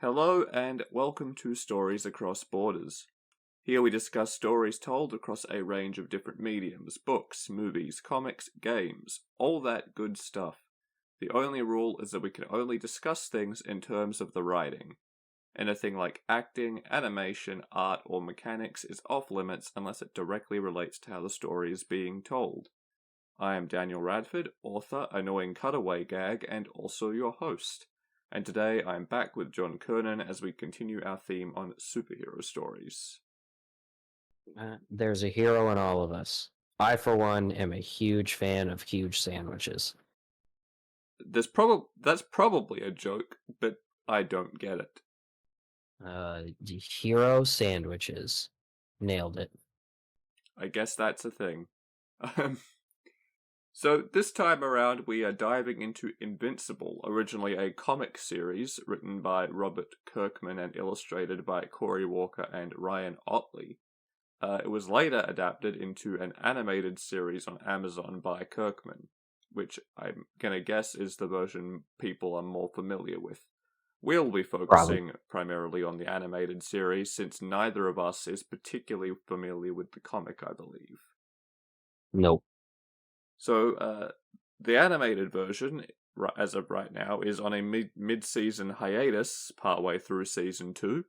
Hello and welcome to Stories Across Borders. Here we discuss stories told across a range of different mediums, books, movies, comics, games, all that good stuff. The only rule is that we can only discuss things in terms of the writing. Anything like acting, animation, art, or mechanics is off limits unless it directly relates to how the story is being told. I am Daniel Radford, author, annoying cutaway gag, and also your host. And today I'm back with John Kernan as we continue our theme on superhero stories. There's a hero in all of us. I, for one, am a huge fan of huge sandwiches. That's probably a joke, but I don't get it. The hero sandwiches. Nailed it. I guess that's a thing. So this time around we are diving into Invincible, originally a comic series written by Robert Kirkman and illustrated by Corey Walker and Ryan Ottley. It was later adapted into an animated series on Amazon by Kirkman, which I'm gonna guess is the version people are more familiar with. We'll be focusing primarily on the animated series, since neither of us is particularly familiar with the comic, I believe. Nope. So, the animated version, as of right now, is on a mid-season hiatus, partway through season 2.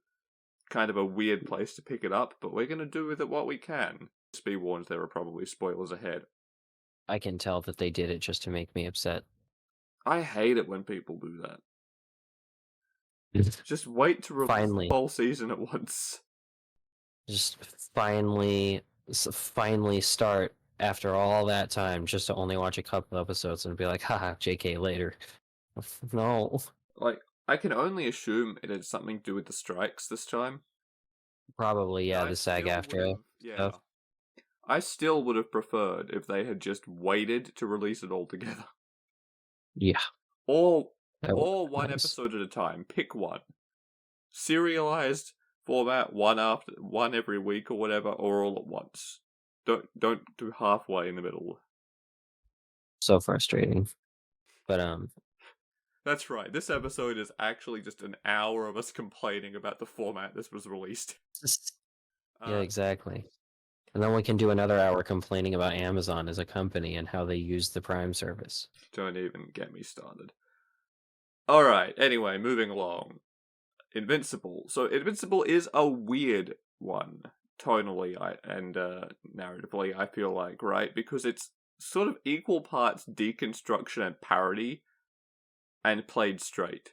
Kind of a weird place to pick it up, but we're going to do with it what we can. Just be warned, there are probably spoilers ahead. I can tell that they did it just to make me upset. I hate it when people do that. Just wait to release the whole season at once. Just finally start after all that time just to only watch a couple episodes and be like, haha, JK later. No. Like, I can only assume it had something to do with the strikes this time. Probably, yeah, the SAG-AFTRA stuff. I still would have preferred if they had just waited to release it all together. Yeah. Or one episode at a time. Pick one. Serialized format, one every week or whatever, or all at once. Don't do halfway in the middle. So frustrating. But That's right. This episode is actually just an hour of us complaining about the format this was released. Yeah, exactly. And then we can do another hour complaining about Amazon as a company and how they use the Prime service. Don't even get me started. Alright, anyway, moving along. Invincible. So Invincible is a weird one, tonally and narratively, I feel like, right? Because it's sort of equal parts deconstruction and parody, and played straight.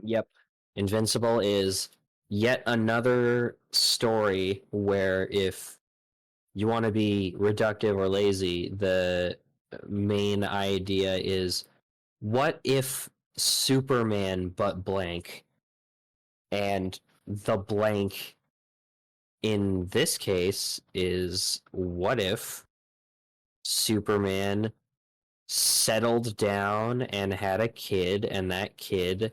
Yep. Invincible is yet another story where if you want to be reductive or lazy, the main idea is, what if Superman but blank, and the blank in this case is, what if Superman settled down and had a kid, and that kid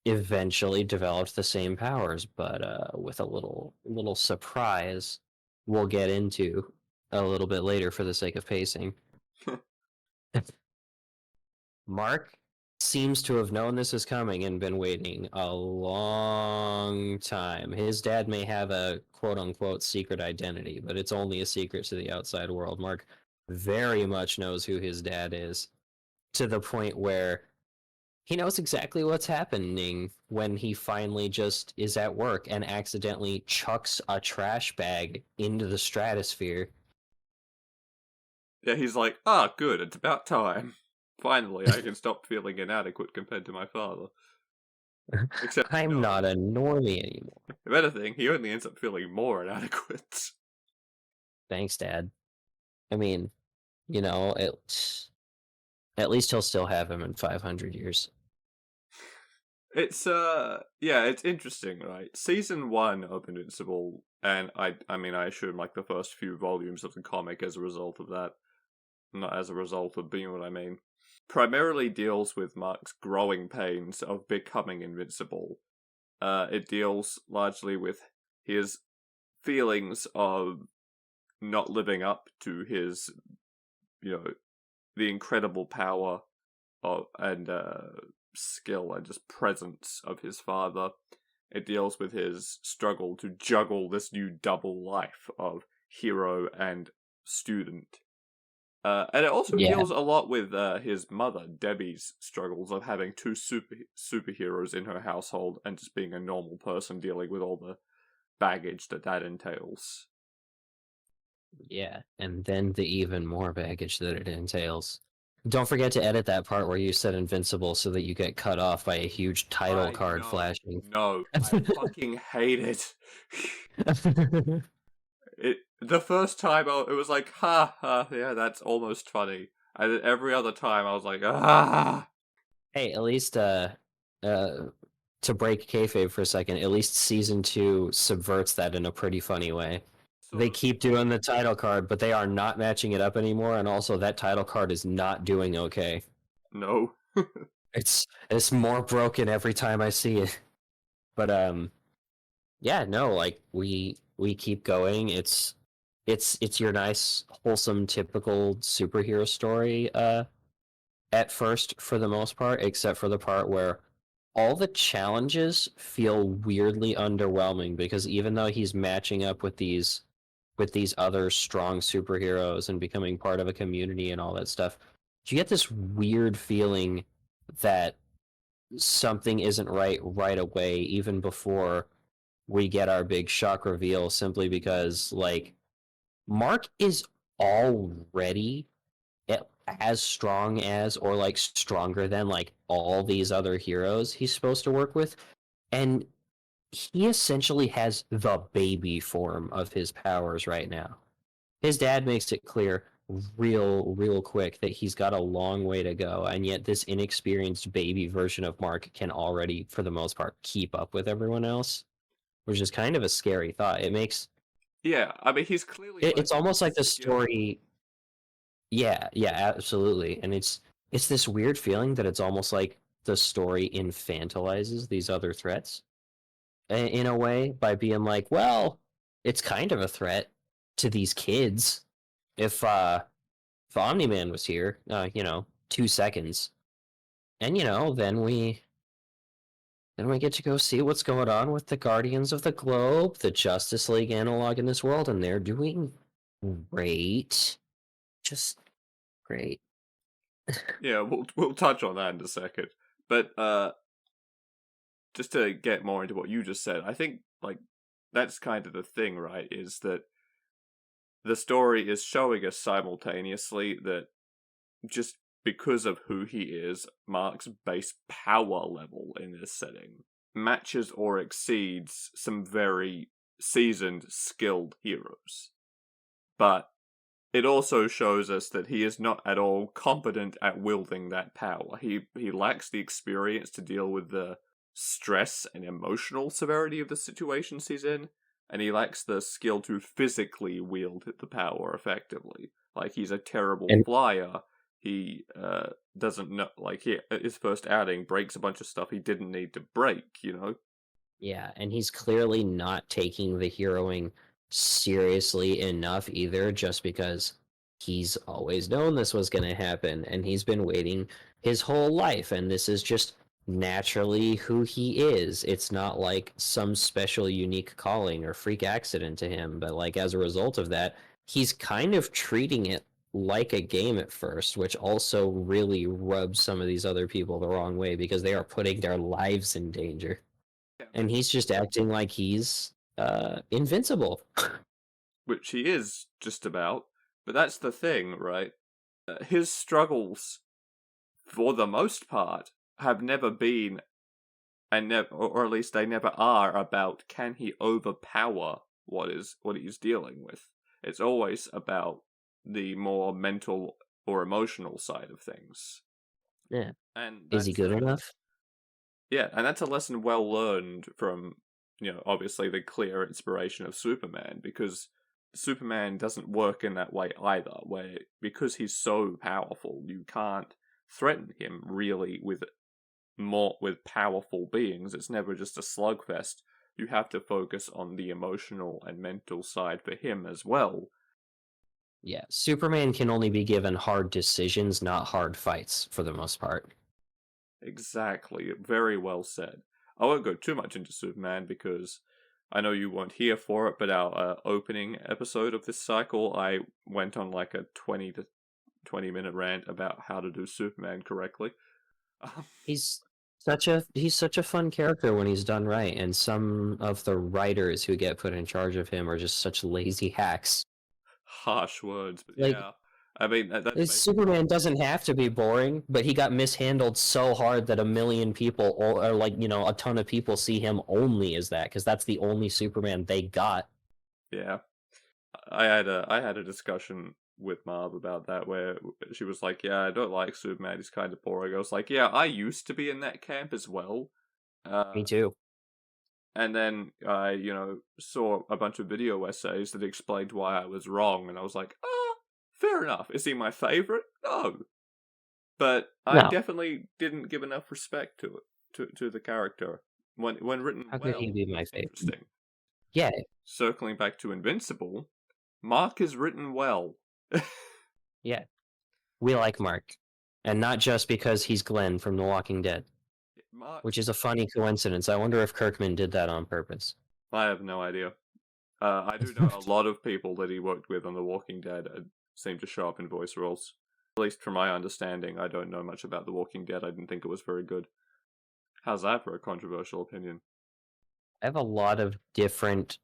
eventually developed the same powers, but with a little surprise we'll get into a little bit later for the sake of pacing. Mark seems to have known this is coming and been waiting a long time. His dad may have a quote-unquote secret identity, but it's only a secret to the outside world. Mark very much knows who his dad is, to the point where he knows exactly what's happening when he finally just is at work and accidentally chucks a trash bag into the stratosphere. Yeah, he's like, good, it's about time. Finally, I can stop feeling inadequate compared to my father. Except I'm not a normie anymore. If anything, he only ends up feeling more inadequate. Thanks, Dad. I mean, you know, at least he'll still have him in 500 years. It's it's interesting, right? Season 1 of Invincible, and I assume like the first few volumes of the comic as a result of that, not as a result of being what I mean, primarily deals with Mark's growing pains of becoming invincible. It deals largely with his feelings of not living up to his, the incredible power of and skill and just presence of his father. It deals with his struggle to juggle this new double life of hero and student. And it also Yeah. deals a lot with his mother, Debbie's struggles of having two superheroes in her household and just being a normal person dealing with all the baggage that entails. Yeah, and then the even more baggage that it entails. Don't forget to edit that part where you said Invincible so that you get cut off by a huge title I card know. flashing. No, I fucking hate it. The first time it was like, ha ha, yeah, that's almost funny. And then every other time I was like, ah. Hey, at least to break kayfabe for a second, at least season 2 subverts that in a pretty funny way. They So keep doing the title card, but they are not matching it up anymore, and also that title card is not doing okay. no. It's more broken every time I see it. But yeah, no, like we keep going. It's your nice, wholesome, typical superhero story at first for the most part, except for the part where all the challenges feel weirdly underwhelming because even though he's matching up with these other strong superheroes and becoming part of a community and all that stuff, you get this weird feeling that something isn't right away, even before we get our big shock reveal, simply because like Mark is already as strong as or like stronger than like all these other heroes he's supposed to work with, and he essentially has the baby form of his powers right now. His dad makes it clear real quick that he's got a long way to go, and yet this inexperienced baby version of Mark can already, for the most part, keep up with everyone else, which is kind of a scary thought. It makes Yeah, I mean, he's clearly it's like almost like the skilled. story. Yeah, absolutely. And it's this weird feeling that it's almost like the story infantilizes these other threats in a way by being like, well, it's kind of a threat to these kids. If Omni-Man was here, 2 seconds, and then we get to go see what's going on with the Guardians of the Globe, the Justice League analog in this world, and they're doing great. Just great. Yeah, we'll touch on that in a second. But just to get more into what you just said, I think like that's kind of the thing, right? Is that the story is showing us simultaneously that just because of who he is, Mark's base power level in this setting matches or exceeds some very seasoned, skilled heroes. But it also shows us that he is not at all competent at wielding that power. He lacks the experience to deal with the stress and emotional severity of the situations he's in, and he lacks the skill to physically wield the power effectively. Like, he's a terrible And flyer. He doesn't know, like, his first outing breaks a bunch of stuff he didn't need to break, you know? yeah, and he's clearly not taking the heroing seriously enough either, just because he's always known this was going to happen, and he's been waiting his whole life, and this is just naturally who he is. It's not like some special unique calling or freak accident to him, but like as a result of that, he's kind of treating it like a game at first, which also really rubs some of these other people the wrong way because they are putting their lives in danger. Yeah. And he's just acting like he's invincible. Which he is just about. But that's the thing, right? His struggles, for the most part, have never been, and never, or at least they never are, about can he overpower what he's dealing with. It's always about the more mental or emotional side of things, Yeah. and Is he that's good enough? yeah, and that's a lesson well learned from, obviously the clear inspiration of Superman, because Superman doesn't work in that way either, where because he's so powerful, you can't threaten him really with powerful beings. It's never just a slugfest. You have to focus on the emotional and mental side for him as well. Yeah. Superman can only be given hard decisions, not hard fights, for the most part. Exactly. Very well said. I won't go too much into Superman because I know you weren't here for it, but our opening episode of this cycle, I went on like a 20 to 20-minute rant about how to do Superman correctly. He's such a fun character when he's done right, and some of the writers who get put in charge of him are just such lazy hacks. Harsh words, but Like yeah. I mean, that's basically. Superman doesn't have to be boring, but he got mishandled so hard that a million people, or like a ton of people, see him only as that because that's the only Superman they got. Yeah. I had a discussion with Marv about that where she was like, "Yeah, I don't like Superman. He's kind of boring." I was like, "Yeah, I used to be in that camp as well." Me Uh, too. and then I, saw a bunch of video essays that explained why I was wrong, and I was like, "Oh, fair enough. Is he my favorite? No, but I No, definitely didn't give enough respect to it, to the character when written how could he well. be my It's favorite? interesting." Yeah, Circling back to Invincible, Mark is written well. yeah. We like Mark, and not just because he's Glenn from The Walking Dead, Mark, which is a funny coincidence. I wonder if Kirkman did that on purpose. I have no idea. I do know a lot of people that he worked with on The Walking Dead seem to show up in voice roles. At least from my understanding, I don't know much about The Walking Dead. I didn't think it was very good. How's that for a controversial opinion? I have a lot of different,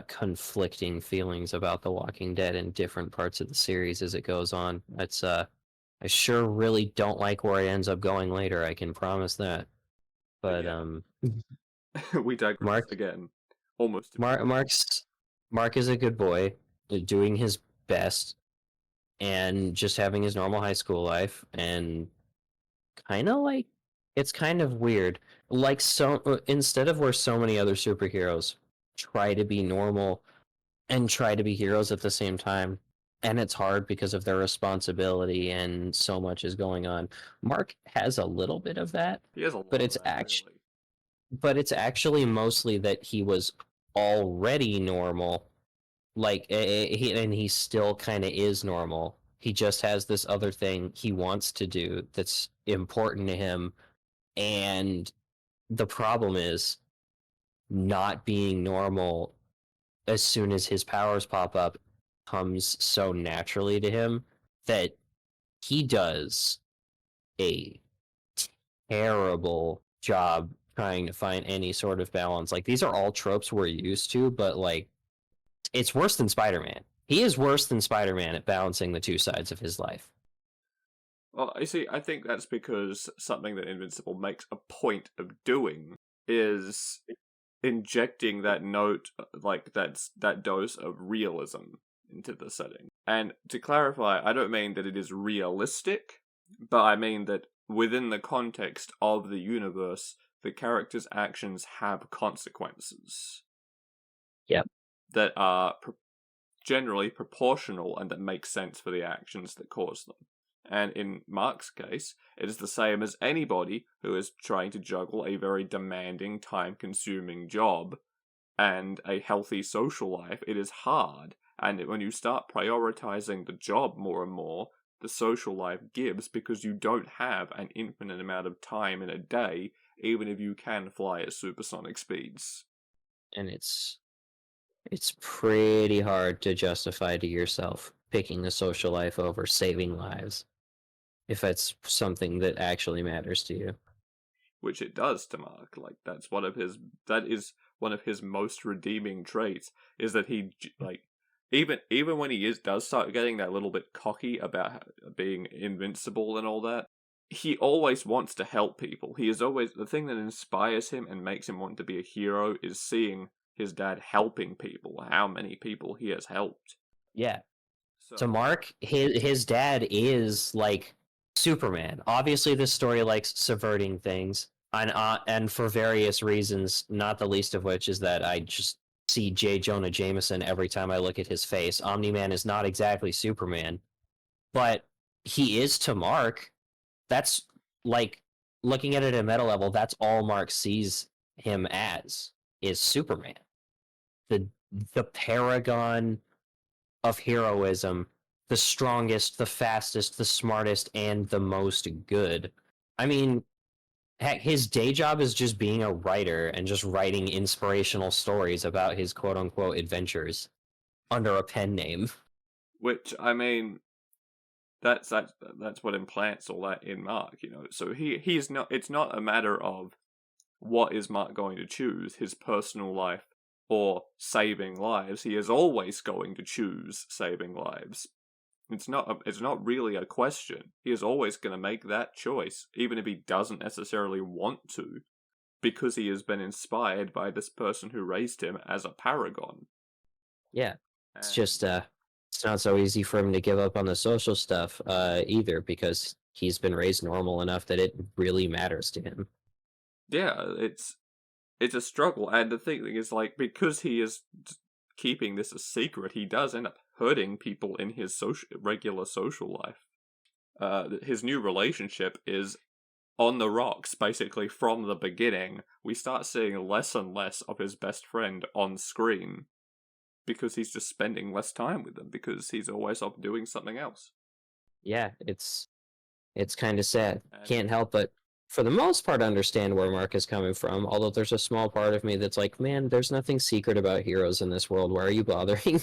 conflicting feelings about The Walking Dead in different parts of the series as it goes on. I sure really don't like where it ends up going later. I can promise that. But But yeah, we digress Mark, again, almost Mark, immediately. Mark is a good boy, doing his best and just having his normal high school life, and kind of like it's kind of weird. Like instead of where so many other superheroes try to be normal and try to be heroes at the same time. And it's hard because of their responsibility and so much is going on. Mark has a little bit of that, He has a but lot of that, really. it's actually mostly that he was already normal. Like and he still kind of is normal. He just has this other thing he wants to do that's important to him, and the problem is not being normal as soon as his powers pop up comes so naturally to him that he does a terrible job trying to find any sort of balance. Like these are all tropes we're used to, but like it's worse than Spider-Man. He is worse than Spider-Man at balancing the two sides of his life. Well, you see, I think that's because something that Invincible makes a point of doing is injecting that note, like that dose of realism into the setting. And to clarify, I don't mean that it is realistic, but I mean that within the context of the universe, the character's actions have consequences Yep. that are generally proportional and that make sense for the actions that cause them. And in Mark's case, it is the same as anybody who is trying to juggle a very demanding, time consuming job and a healthy social life. It is hard. And when you start prioritizing the job more and more, the social life gives because you don't have an infinite amount of time in a day, even if you can fly at supersonic speeds. And it's pretty hard to justify to yourself picking the social life over saving lives if it's something that actually matters to you. Which it does to Mark. Like that is one of his most redeeming traits is that he like even when he does start getting that little bit cocky about being invincible and all that, he always wants to help people. He is always the thing that inspires him and makes him want to be a hero is seeing his dad helping people. How many people he has helped. Yeah. To So Mark, his dad is like Superman. Obviously, this story likes subverting things, and for various reasons, not the least of which is that I just see J. Jonah Jameson every time I look at his face. Omni Man is not exactly Superman, but he is to Mark. That's like looking at it at a meta level. That's all Mark sees him as is Superman, the the paragon of heroism, the strongest, the fastest, the smartest, and the most good. I mean, Heck, his day job is just being a writer and just writing inspirational stories about his quote unquote adventures under a pen name. Which, I mean, that's what implants all that in Mark, you know. So he's not. It's not a matter of what is Mark going to choose, his personal life or saving lives. He is always going to choose saving lives. It's not really a question. He is always going to make that choice, even if he doesn't necessarily want to, because he has been inspired by this person who raised him as a paragon. Yeah, it's And just it's not so easy for him to give up on the social stuff either, because he's been raised normal enough that it really matters to him. yeah, it's a struggle. And the thing is, like, because he is keeping this a secret, he does end up hurting people in his regular social life. His new relationship is on the rocks, basically, from the beginning. We start seeing less and less of his best friend on screen because he's just spending less time with them because he's always off doing something else. Yeah, it's kind of sad. And Can't help but, for the most part, understand where Mark is coming from. Although there's a small part of me that's like, man, there's nothing secret about heroes in this world. Why are you bothering?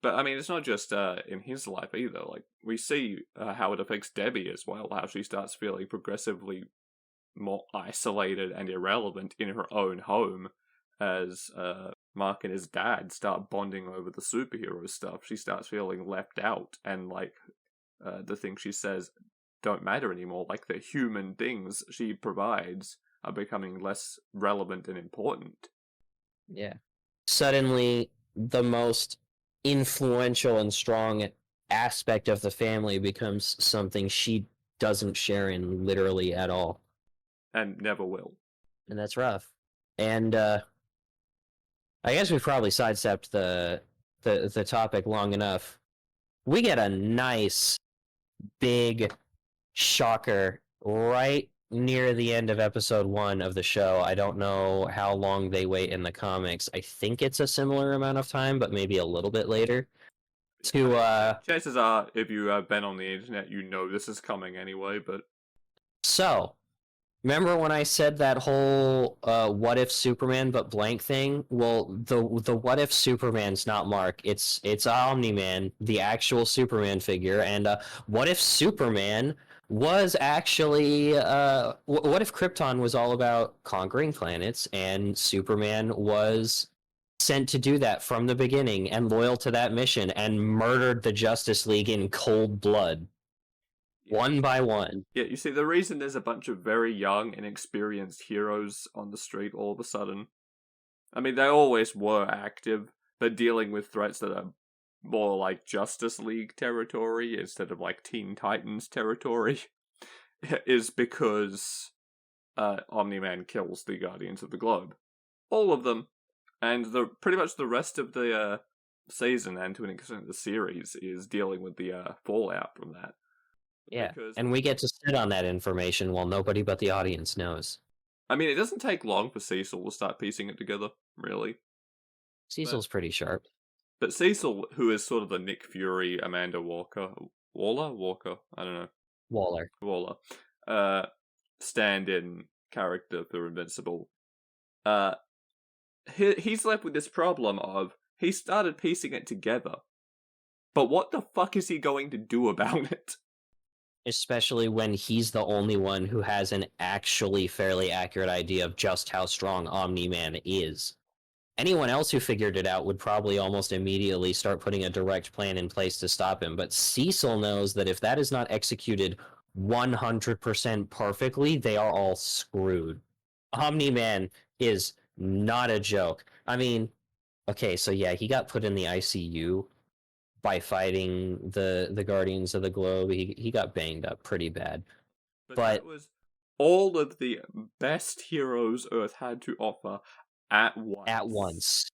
But I mean, it's not just in his life either. Like, we see how it affects Debbie as well, how she starts feeling progressively more isolated and irrelevant in her own home as Mark and his dad start bonding over the superhero stuff. She starts feeling left out, and like the things she says don't matter anymore. Like, the human things she provides are becoming less relevant and important. Yeah. Suddenly, the most influential and strong aspect of the family becomes something she doesn't share in literally at all. And never will. And that's rough. And I guess we've probably sidestepped the topic long enough. We get a nice big shocker right near the end of episode 1 of the show. I don't know how long they wait in the comics. I think it's a similar amount of time, but maybe a little bit later. Chances are, if you have been on the internet, you know this is coming anyway. But So, remember when I said that whole what if Superman but blank thing? Well, the what if Superman's not Mark. It's Omni-Man, the actual Superman figure, and what if Superman was actually what if Krypton was all about conquering planets and Superman was sent to do that from the beginning and loyal to that mission and murdered the Justice League in cold blood, one by one. yeah, you see, the reason there's a bunch of very young, inexperienced heroes on the street all of a sudden, I mean, they always were active, but dealing with threats that are more like Justice League territory instead of like Teen Titans territory, is because Omni-Man kills the Guardians of the Globe. All of them. And pretty much the rest of the season, and to an extent the series, is dealing with the fallout from that. Yeah, Because, and we get to sit on that information while nobody but the audience knows. I mean, it doesn't take long for Cecil to start piecing it together, really. Cecil's pretty sharp. But Cecil, who is sort of the Nick Fury, Amanda Walker, Walker, I don't know, Waller. stand-in character for Invincible, he's left with this problem of, he started piecing it together, but what the fuck is he going to do about it? Especially when he's the only one who has an actually fairly accurate idea of just how strong Omni-Man is. Anyone else who figured it out would probably almost immediately start putting a direct plan in place to stop him, but Cecil knows that if that is not executed 100% perfectly, they are all screwed. Omni-Man is not a joke. I mean, okay, so yeah, he got put in the ICU by fighting the Guardians of the Globe. He got banged up pretty bad. But But that was all of the best heroes Earth had to offer at once. at once.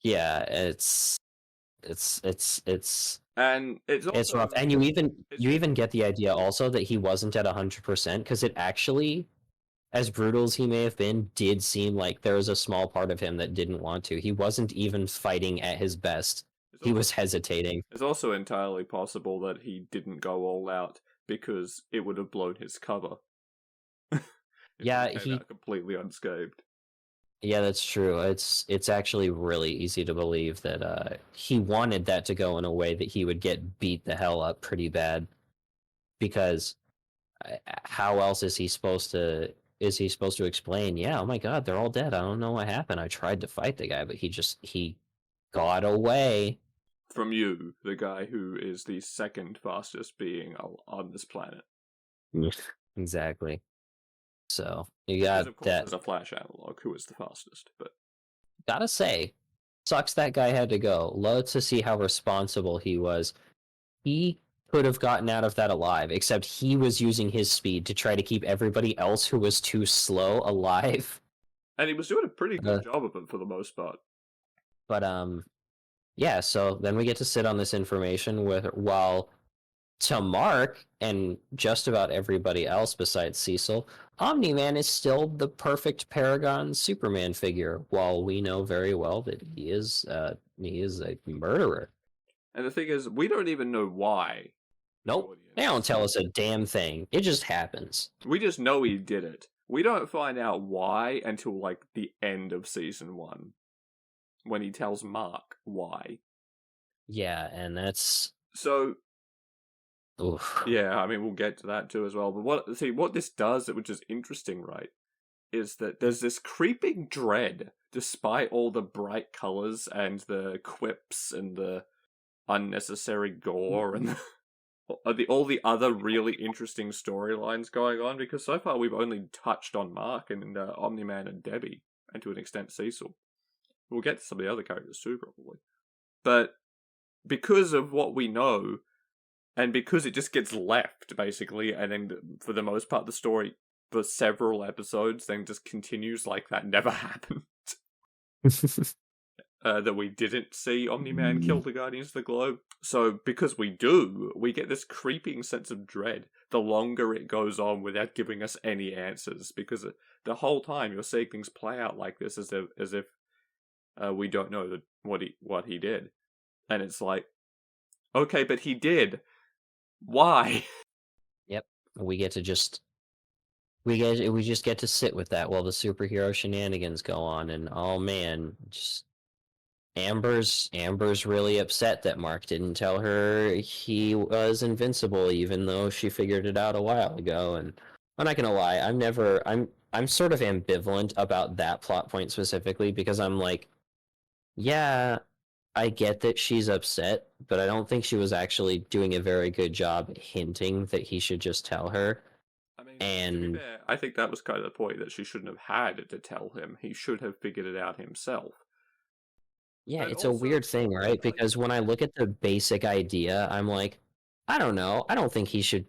Yeah, And it's rough. And you even get the idea also that he wasn't at 100%, because it actually, as brutal as he may have been, did seem like there was a small part of him that didn't want to. He wasn't even fighting at his best. He was hesitating. It's also entirely possible that he didn't go all out because it would have blown his cover. if Yeah, he came out completely unscathed. yeah, that's true. It's actually really easy to believe that he wanted that to go in a way that he would get beat the hell up pretty bad because how else is he supposed to explain, yeah, oh my god, they're all dead. I don't know what happened. I tried to fight the guy, but he got away. From you, the guy who is the second fastest being on this planet. Exactly. So you Because, got of course, that. there's a Flash analog who is the fastest, but Gotta say, sucks that guy had to go. Love to see how responsible he was. He could have gotten out of that alive, except he was using his speed to try to keep everybody else who was too slow alive. and he was doing a pretty Uh, good job of it for the most part. but yeah. So then we get to sit on this information with while to Mark and just about everybody else besides Cecil, Omni-Man is still the perfect Paragon Superman figure. While we know very well that he is a murderer. And the thing is, we don't even know why. Nope. They don't tell us a damn thing. It just happens. We just know he did it. We don't find out why until like the end of season 1, when he tells Mark why. Yeah, and that's So oof. yeah, I mean we'll get to that too as well. But what this does, which is interesting, right, is that there's this creeping dread, despite all the bright colors and the quips and the unnecessary gore and all the other really interesting storylines going on, because so far we've only touched on Mark and Omni-Man and Debbie, and to an extent Cecil. We'll get to some of the other characters too, probably. But because of what we know, and because it just gets left, basically, and then for the most part the story for several episodes then just continues like that never happened. That we didn't see Omni-Man kill the Guardians of the Globe. So, because we do, we get this creeping sense of dread the longer it goes on without giving us any answers, because the whole time you're seeing things play out like this as if we don't know what he did. And it's like, okay, but he did. Why? Yep. We just get to sit with that while the superhero shenanigans go on, and oh man, just Amber's really upset that Mark didn't tell her he was invincible, even though she figured it out a while ago. And I'm not gonna lie, I'm sort of ambivalent about that plot point specifically, because I'm like, yeah, I get that she's upset, but I don't think she was actually doing a very good job hinting that he should just tell her. I mean, to be And fair, I think that was kind of the point, that she shouldn't have had to tell him. He should have figured it out himself. yeah, And it's a also, weird thing, right? Because when I look at the basic idea, I'm like, I don't know. I don't think he should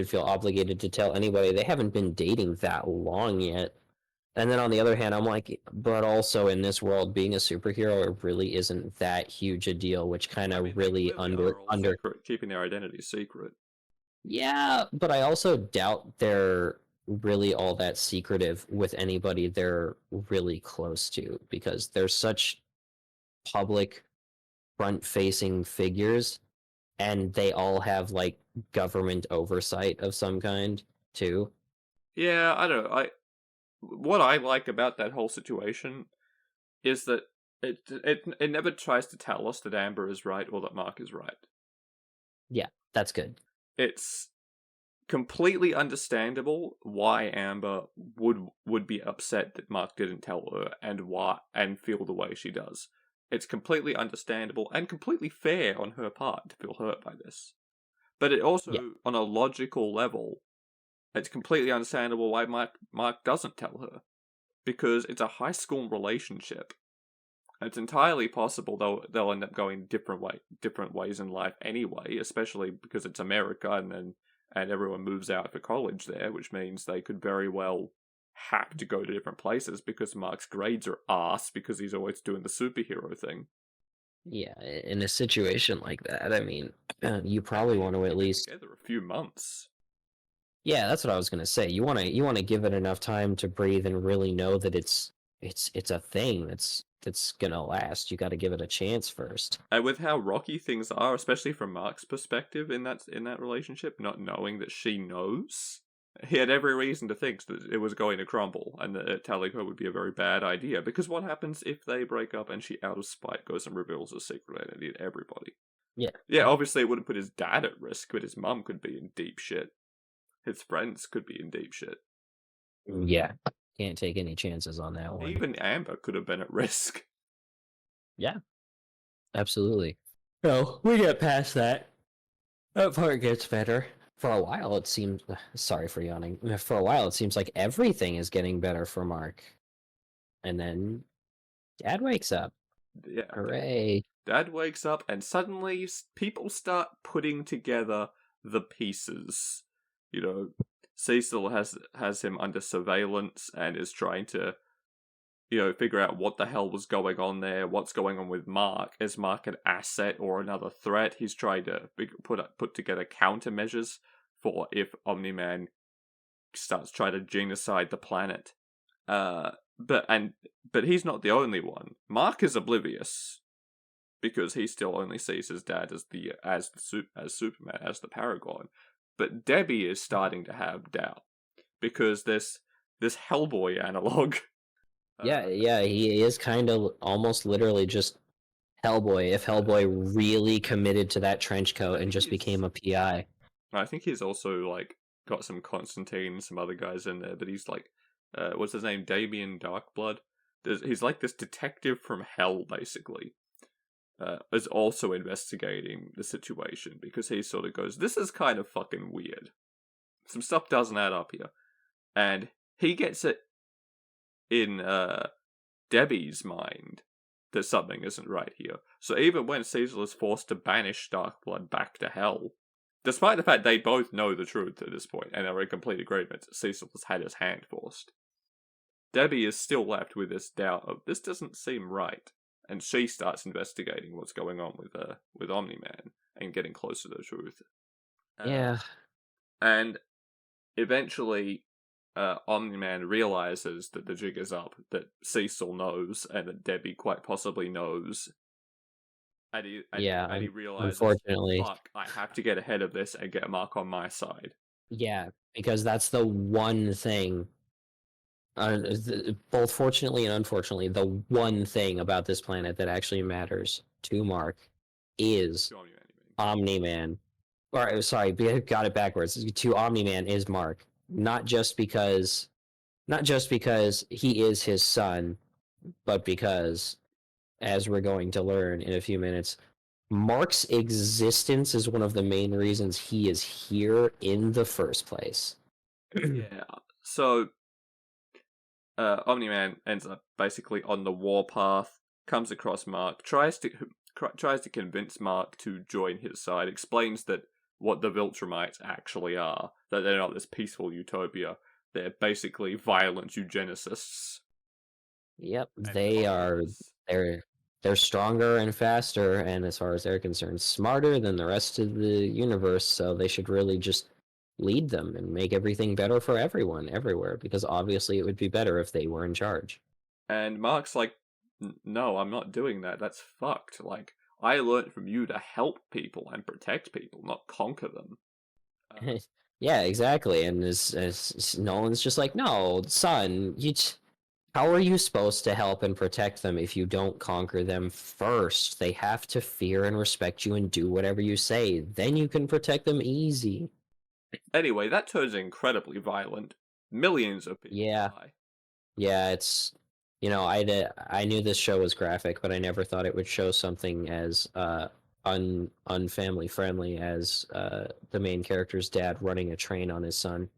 feel obligated to tell anybody. They haven't been dating that long yet. And then on the other hand, I'm like, but also in this world, being a superhero really isn't that huge a deal, which kind I mean, of they really clearly are all secret, keeping their identities secret. Yeah, but I also doubt they're really all that secretive with anybody they're really close to, because they're such public front-facing figures, and they all have like government oversight of some kind too. Yeah, I don't know. What I like about that whole situation is that it never tries to tell us that Amber is right or that Mark is right. Yeah, that's good. It's completely understandable why Amber would be upset that Mark didn't tell her, and feel the way she does. It's completely understandable and completely fair on her part to feel hurt by this. But it also, Yeah. on a logical level, it's completely understandable why Mark doesn't tell her, because it's a high school relationship. It's entirely possible they'll end up going different ways in life anyway, especially because it's America, and everyone moves out for college there, which means they could very well have to go to different places because Mark's grades are arse because he's always doing the superhero thing. Yeah, in a situation like that, I mean, you probably want to at least together a few months. Yeah, that's what I was gonna say. You wanna give it enough time to breathe and really know that it's a thing that's gonna last. You got to give it a chance first. And with how rocky things are, especially from Mark's perspective in that relationship, not knowing that she knows, he had every reason to think that it was going to crumble and that telling her would be a very bad idea. Because what happens if they break up and she, out of spite, goes and reveals her secret identity to everybody? Yeah. Yeah, obviously it wouldn't put his dad at risk, but his mum could be in deep shit. His friends could be in deep shit. Yeah. Can't take any chances on that one. Even Amber could have been at risk. Yeah. Absolutely. No, we get past that. That part gets better. For a while, it seems. Sorry for yawning. For a while, it seems like everything is getting better for Mark. And then Dad wakes up. Yeah. Hooray. Dad wakes up and suddenly people start putting together the pieces. You know, Cecil has him under surveillance and is trying to, figure out what the hell was going on there, what's going on with Mark. Is Mark an asset or another threat? He's trying to put together countermeasures for if Omni-Man starts trying to genocide the planet. But he's not the only one. Mark is oblivious because he still only sees his dad as Superman, as the Paragon. But Debbie is starting to have doubt because this Hellboy analog. Yeah, he is kind of almost literally just Hellboy. If Hellboy really committed to that trench coat and just became a PI. I think he's also got some Constantine and some other guys in there, but he's what's his name? Damien Darkblood. He's like this detective from hell, basically. Is also investigating the situation because he sort of goes, "This is kind of fucking weird. Some stuff doesn't add up here," and he gets it in Debbie's mind that something isn't right here. So even when Cecil is forced to banish Darkblood back to hell, despite the fact they both know the truth at this point and are in complete agreement, Cecil has had his hand forced. Debbie is still left with this doubt of this doesn't seem right, and she starts investigating what's going on with Omni-Man and getting closer to the truth. Yeah. And eventually, Omni-Man realizes that the jig is up, that Cecil knows, and that Debbie quite possibly knows. And he realizes, unfortunately, fuck, I have to get ahead of this and get Mark on my side. Yeah, because that's the one thing, both fortunately and unfortunately, the one thing about this planet that actually matters to Mark is Omni-Man. Or, sorry, got it backwards. To Omni-Man is Mark. Not just because he is his son, but because, as we're going to learn in a few minutes, Mark's existence is one of the main reasons he is here in the first place. Yeah. So, Omni-Man ends up basically on the warpath, comes across Mark, tries to convince Mark to join his side, explains that what the Viltrumites actually are, that they're not this peaceful utopia, they're basically violent eugenicists. Yep, they are. They're stronger and faster, and as far as they're concerned, smarter than the rest of the universe. So they should really just lead them and make everything better for everyone, everywhere. Because obviously, it would be better if they were in charge. And Mark's like, "No, I'm not doing that. That's fucked. Like, I learned from you to help people and protect people, not conquer them." Yeah, exactly. And as Nolan's just like, no, son, how are you supposed to help and protect them if you don't conquer them first? They have to fear and respect you and do whatever you say. Then you can protect them easy. Anyway, that turns incredibly violent. Millions of people die. Yeah, it's, I knew this show was graphic, but I never thought it would show something as unfamily friendly as the main character's dad running a train on his son.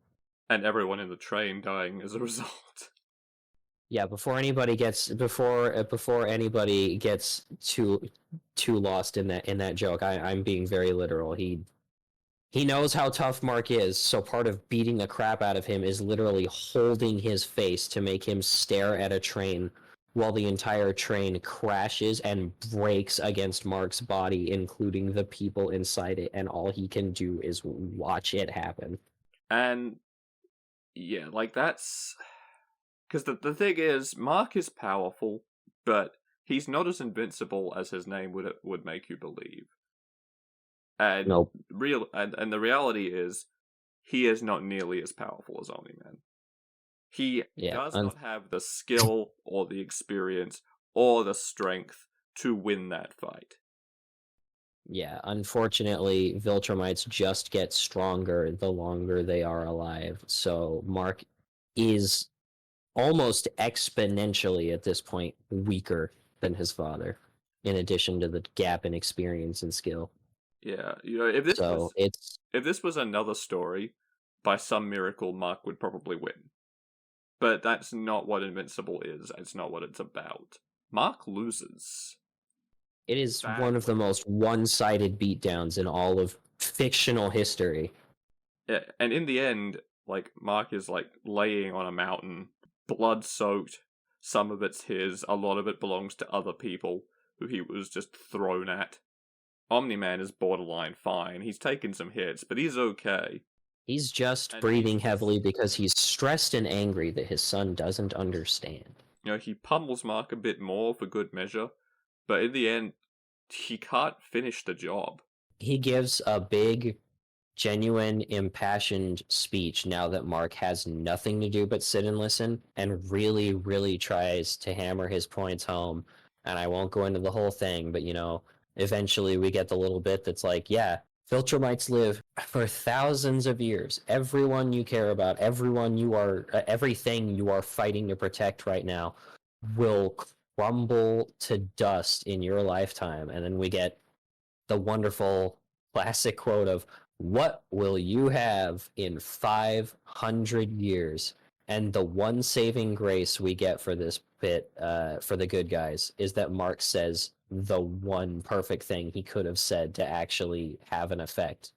And everyone in the train dying as a result. Yeah, before anybody gets too lost in that joke, I'm being very literal. He knows how tough Mark is, so part of beating the crap out of him is literally holding his face to make him stare at a train while the entire train crashes and breaks against Mark's body, including the people inside it, and all he can do is watch it happen. And yeah, that's because the thing is, Mark is powerful, but he's not as invincible as his name would make you believe. And Nope. and the reality is, he is not nearly as powerful as Omni-Man. He Yeah, does not have the skill or the experience or the strength to win that fight. yeah. Unfortunately, Viltrumites just get stronger the longer they are alive. So Mark is almost exponentially at this point weaker than his father, in addition to the gap in experience and skill. Yeah, if this So it's was another story, by some miracle, Mark would probably win. But that's not what Invincible is. It's not what it's about. Mark loses. it is one of the Badly. most one-sided beatdowns in all of fictional history. Yeah, and in the end, Mark is laying on a mountain, blood soaked. Some of it's his, a lot of it belongs to other people who he was just thrown at. Omni-Man is borderline fine. He's taken some hits, but he's okay. He's just And breathing heavily because he's stressed and angry that his son doesn't understand. he pummels Mark a bit more for good measure, but in the end, he can't finish the job. He gives a big, genuine, impassioned speech now that Mark has nothing to do but sit and listen, and really, really tries to hammer his points home. And I won't go into the whole thing, but eventually we get the little bit that's like, yeah, Viltrumites live for thousands of years. Everyone you care about, everything you are fighting to protect right now will crumble to dust in your lifetime. And then we get the wonderful classic quote of, "What will you have in 500 years?" And the one saving grace we get for this bit, for the good guys, is that Mark says the one perfect thing he could have said to actually have an effect.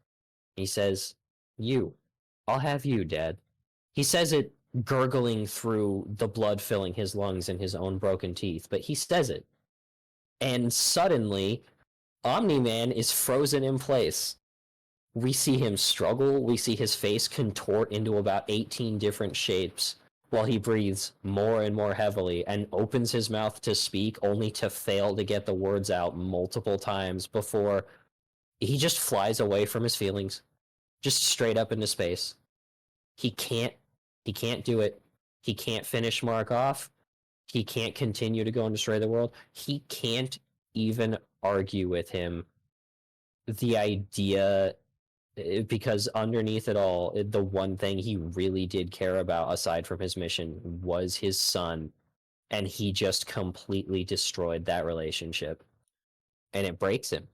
He says, "You. I'll have you, Dad." He says it gurgling through the blood filling his lungs and his own broken teeth, but he says it. And suddenly, Omni-Man is frozen in place. We see him struggle. We see his face contort into about 18 different shapes while he breathes more and more heavily and opens his mouth to speak, only to fail to get the words out multiple times before he just flies away from his feelings, just straight up into space. He can't do it. He can't finish Mark off. He can't continue to go and destroy the world. He can't even argue with him. The idea, because underneath it all, the one thing he really did care about aside from his mission was his son, and he just completely destroyed that relationship, and it breaks him,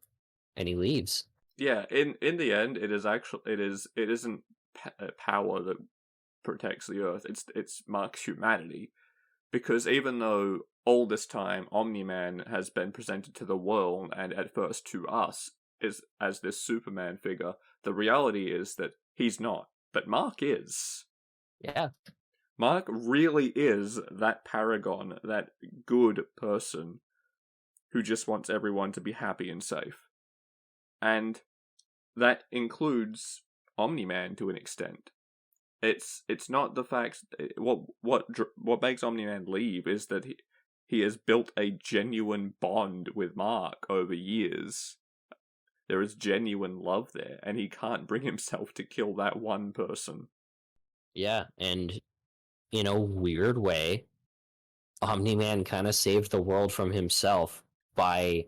and he leaves. Yeah, in the end, it isn't power that protects the Earth. It's Mark's humanity, because even though all this time Omni-Man has been presented to the world and at first to us as this Superman figure, the reality is that he's not. But Mark is. Yeah. Mark really is that paragon, that good person who just wants everyone to be happy and safe. And that includes Omni-Man to an extent. It's not the fact what makes Omni-Man leave is that he has built a genuine bond with Mark over years. There is genuine love there, and he can't bring himself to kill that one person. Yeah, and in a weird way, Omni-Man kind of saved the world from himself by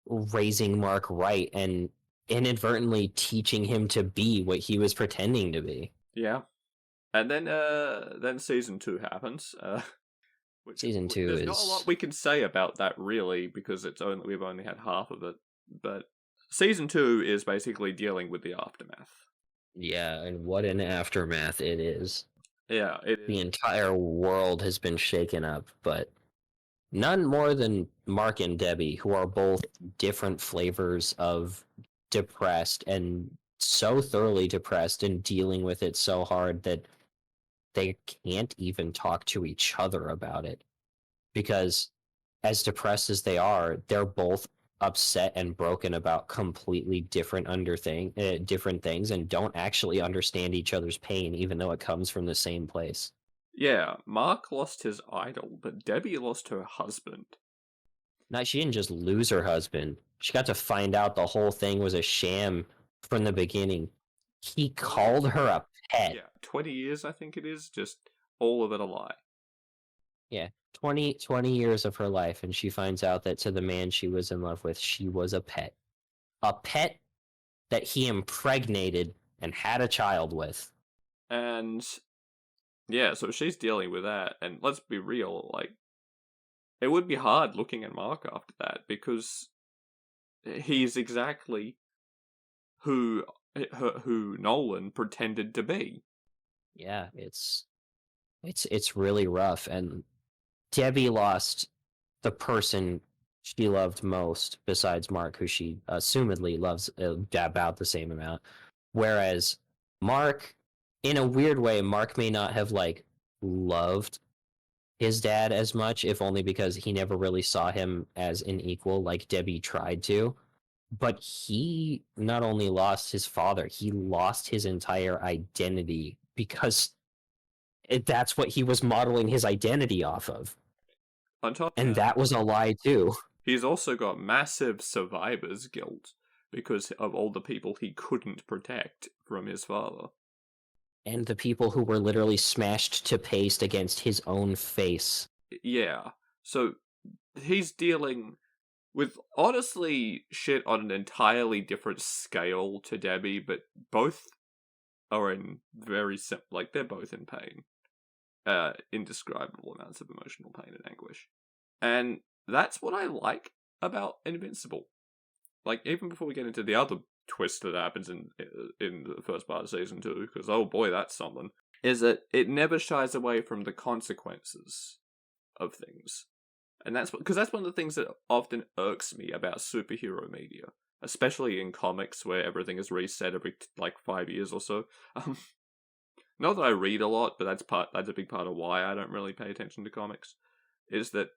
raising Mark right and inadvertently teaching him to be what he was pretending to be. Yeah. And then season 2 happens. Season 2 there's is not a lot we can say about that really, because we've only had half of it. But season 2 is basically dealing with the aftermath. Yeah, and what an aftermath it is. Yeah, The entire world has been shaken up, but none more than Mark and Debbie, who are both different flavors of depressed, and so thoroughly depressed and dealing with it so hard that they can't even talk to each other about it. Because as depressed as they are, they're both upset and broken about completely different different things, and don't actually understand each other's pain, even though it comes from the same place. Yeah, Mark lost his idol, but Debbie lost her husband. Now, she didn't just lose her husband. She got to find out the whole thing was a sham from the beginning. He 20 or called her 20, a pet. yeah, 20 years, I think it is, just all of it a lie. Yeah, 20 years of her life, and she finds out that to the man she was in love with, she was a pet. A pet that he impregnated and had a child with. And yeah, so she's dealing with that, and let's be real, like, it would be hard looking at Mark after that, because he's exactly who who Nolan pretended to be. Yeah, it's really rough, and Debbie lost the person she loved most besides Mark, who she assumedly loves about the same amount. Whereas Mark, in a weird way, Mark may not have like loved his dad as much, if only because he never really saw him as an equal like Debbie tried to. But he not only lost his father, he lost his entire identity because that's what he was modeling his identity off of. On top of And that, that was a lie too. he's also got massive survivor's guilt because of all the people he couldn't protect from his father. And the people who were literally smashed to paste against his own face. Yeah, so he's dealing with honestly shit on an entirely different scale to Debbie, but both are in very like they're both in pain, indescribable amounts of emotional pain and anguish, and that's what I like about Invincible. Like even before we get into the other twist that happens in the first part of season 2, because oh boy, that's something. Is that it never shies away from the consequences of things. And that's because that's one of the things that often irks me about superhero media, especially in comics where everything is reset every like 5 years or so. Um, Not that I read a lot, but that's a big part of why I don't really pay attention to comics. Is that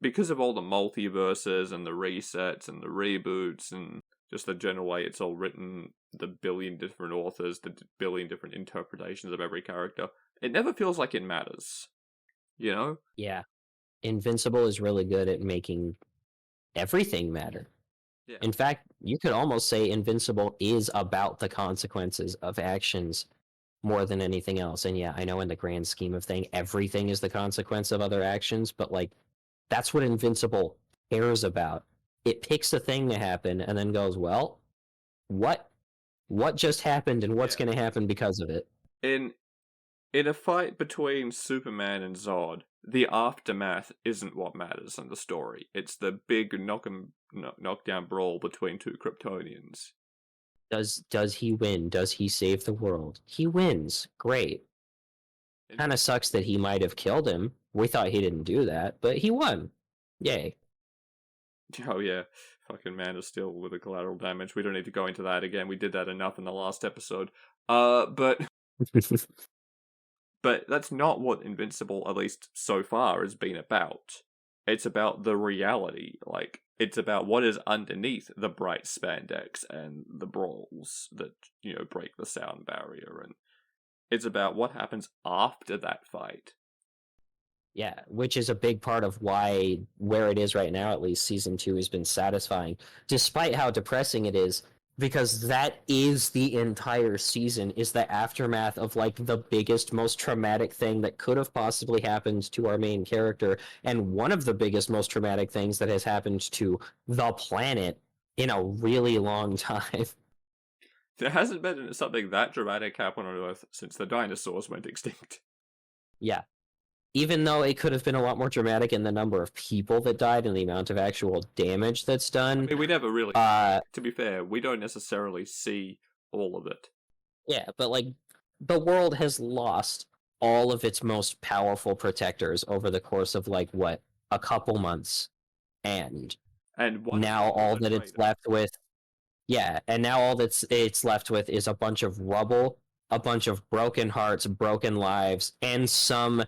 because of all the multiverses and the resets and the reboots and just the general way it's all written, the billion different authors, the billion different interpretations of every character, it never feels like it matters. You know? Yeah. Invincible is really good at making everything matter. Yeah. In fact, you could almost say Invincible is about the consequences of actions more than anything else. And yeah, I know in the grand scheme of thing, everything is the consequence of other actions, but like that's what Invincible cares about. It picks a thing to happen and then goes, well, what what just happened and what's Yeah. going to happen because of it? In In a fight between Superman and Zod, the aftermath isn't what matters in the story. It's the big knockdown brawl between two Kryptonians. Does he win? Does he save the world? He wins. Great. Kind of Invincible. sucks that he might have killed him. We thought he didn't do that, but he won. Yay. Oh yeah, fucking Man of Steel with the collateral damage. We don't need to go into that again. We did that enough in the last episode. But that's not what Invincible, at least so far, has been about. It's about the reality. Like, it's about what is underneath the bright spandex and the brawls that, break the sound barrier. And it's about what happens after that fight. Yeah, which is a big part of why where it is right now, at least season 2 has been satisfying, despite how depressing it is, because that is the entire season, is the aftermath of like the biggest, most traumatic thing that could have possibly happened to our main character, and one of the biggest, most traumatic things that has happened to the planet in a really long time. There hasn't been something that dramatic happen on Earth since the dinosaurs went extinct. Yeah, even though it could have been a lot more dramatic in the number of people that died and the amount of actual damage that's I done. mean, we never really to be fair, we don't necessarily see all of it. Yeah, but like the world has lost all of its most powerful protectors over the course of like what, a couple months, and And one of now them was all a that it's traitor. left with, yeah, and now all that's it's left with is a bunch of rubble, a bunch of broken hearts, broken lives, and some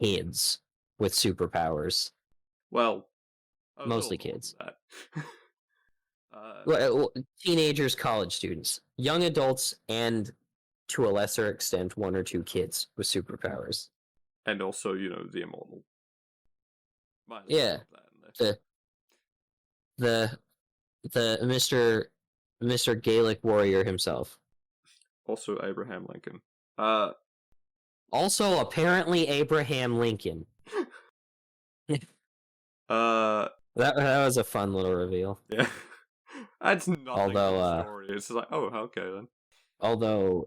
kids with superpowers. Well, a little Mostly more kids. than that. uh, Teenagers, college students, young adults, and to a lesser extent, one or two kids with superpowers. and also, the immortal. Might as well Yeah, drop that in there. the the the Mr. Gaelic warrior himself. Also Abraham Lincoln. Also, apparently Abraham Lincoln. Uh, That was a fun little reveal. yeah. Adds nothing to the Although, story. It's like, oh, okay then.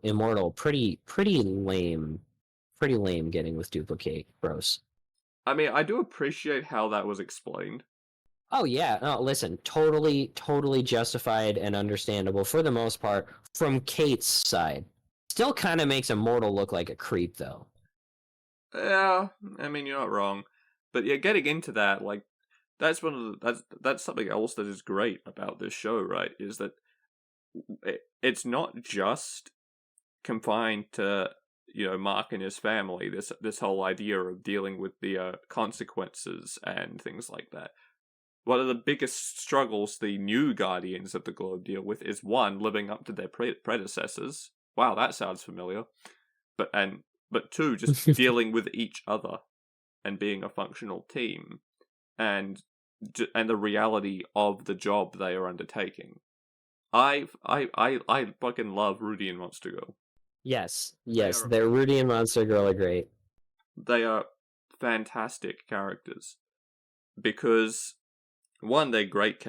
Immortal, pretty lame, getting with duplicate, gross. I mean, I do appreciate how that was explained. Oh yeah, no, listen, totally justified and understandable for the most part from Kate's side. Still kind of makes Immortal look like a creep though. Yeah, I mean, you're not wrong. But yeah, getting into that, like, that's one of the, that's something else that is great about this show, right? Is that it's not just confined to Mark and his family. This whole idea of dealing with the consequences and things like that. One of the biggest struggles the new Guardians of the Globe deal with is one, living up to their predecessors. Wow, that sounds familiar. But two, just dealing with each other and being a functional team, and the reality of the job they are undertaking. I fucking love Rudy and Monster Girl. Yes, their Rudy and Monster Girl are great. They are fantastic characters because one, they're great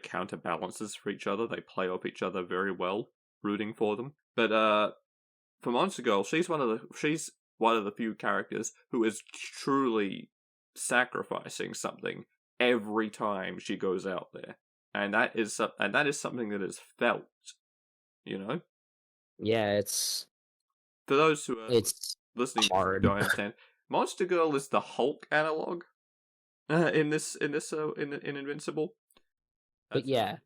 counterbalances for each other. They play off each other very well, rooting for them. But for Monster Girl, she's one of the few characters who is truly sacrificing something every time she goes out there, and that is something that is felt. Yeah, it's For those who are listening hard. don't understand, Monster Girl is the Hulk analog in Invincible. But yeah,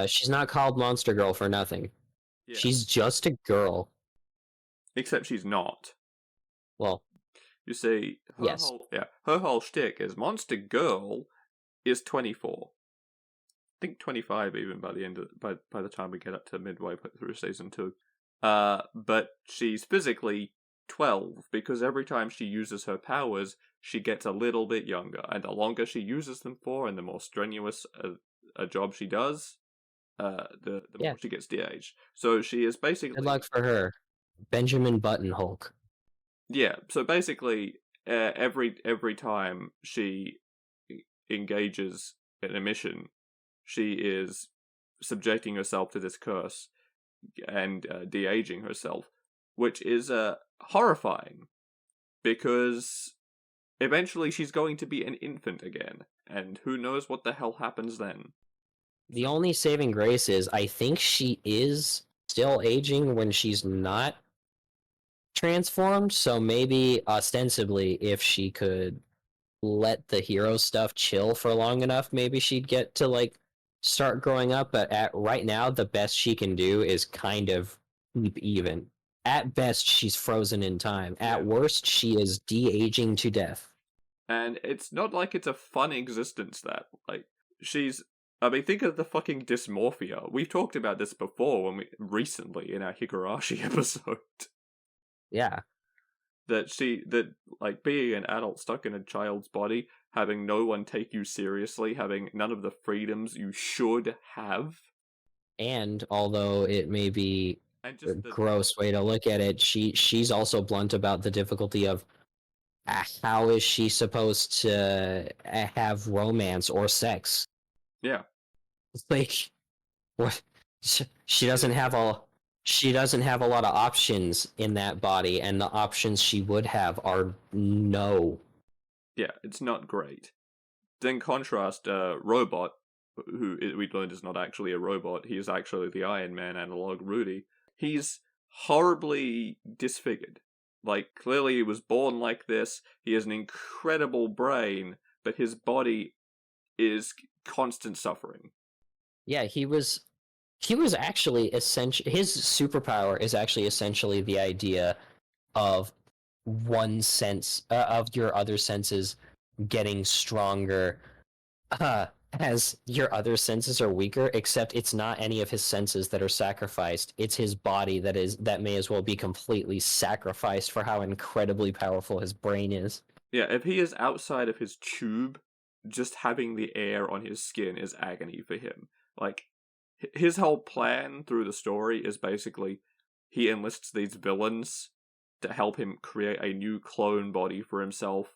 she's not called Monster Girl for nothing. Yeah. She's just a girl. Except she's not. Well, you see, her whole shtick is Monster Girl is 24. I think 25 even by the time we get up to midway through season 2. But she's physically 12 because every time she uses her powers, she gets a little bit younger, and the longer she uses them for, and the more strenuous a job she does, the more she gets de-aged. So she is basically... Good luck for her. Benjamin Button Hulk. Yeah, so basically, every time she engages in a mission, she is subjecting herself to this curse and de-aging herself, which is horrifying, because eventually she's going to be an infant again, and who knows what the hell happens then. The only saving grace is I think she is still aging when she's not transformed, so maybe ostensibly if she could let the hero stuff chill for long enough, maybe she'd get to like start growing up, but at right now the best she can do is kind of keep even. At best she's frozen in time. At worst she is de-aging to death. And it's not like it's a fun existence that like think of the fucking dysmorphia. We've talked about this before recently in our Higurashi episode. Yeah. That like being an adult stuck in a child's body, having no one take you seriously, having none of the freedoms you should have. And although it may be a gross way to look at it, she's also blunt about the difficulty of how is she supposed to have romance or sex? Yeah. Like, what? She doesn't have a lot of options in that body, and the options she would have are no. Yeah, it's not great. Then contrast Robot, who we learned is not actually a robot. He is actually the Iron Man analog, Rudy. He's horribly disfigured. Like, clearly he was born like this. He has an incredible brain, but his body is constant suffering. Yeah, he was actually essentially, his superpower is actually essentially the idea of one sense of your other senses getting stronger as your other senses are weaker, except it's not any of his senses that are sacrificed. It's his body that may as well be completely sacrificed for how incredibly powerful his brain is. Yeah, if he is outside of his tube, just having the air on his skin is agony for him. Like, his whole plan through the story is basically, he enlists these villains to help him create a new clone body for himself,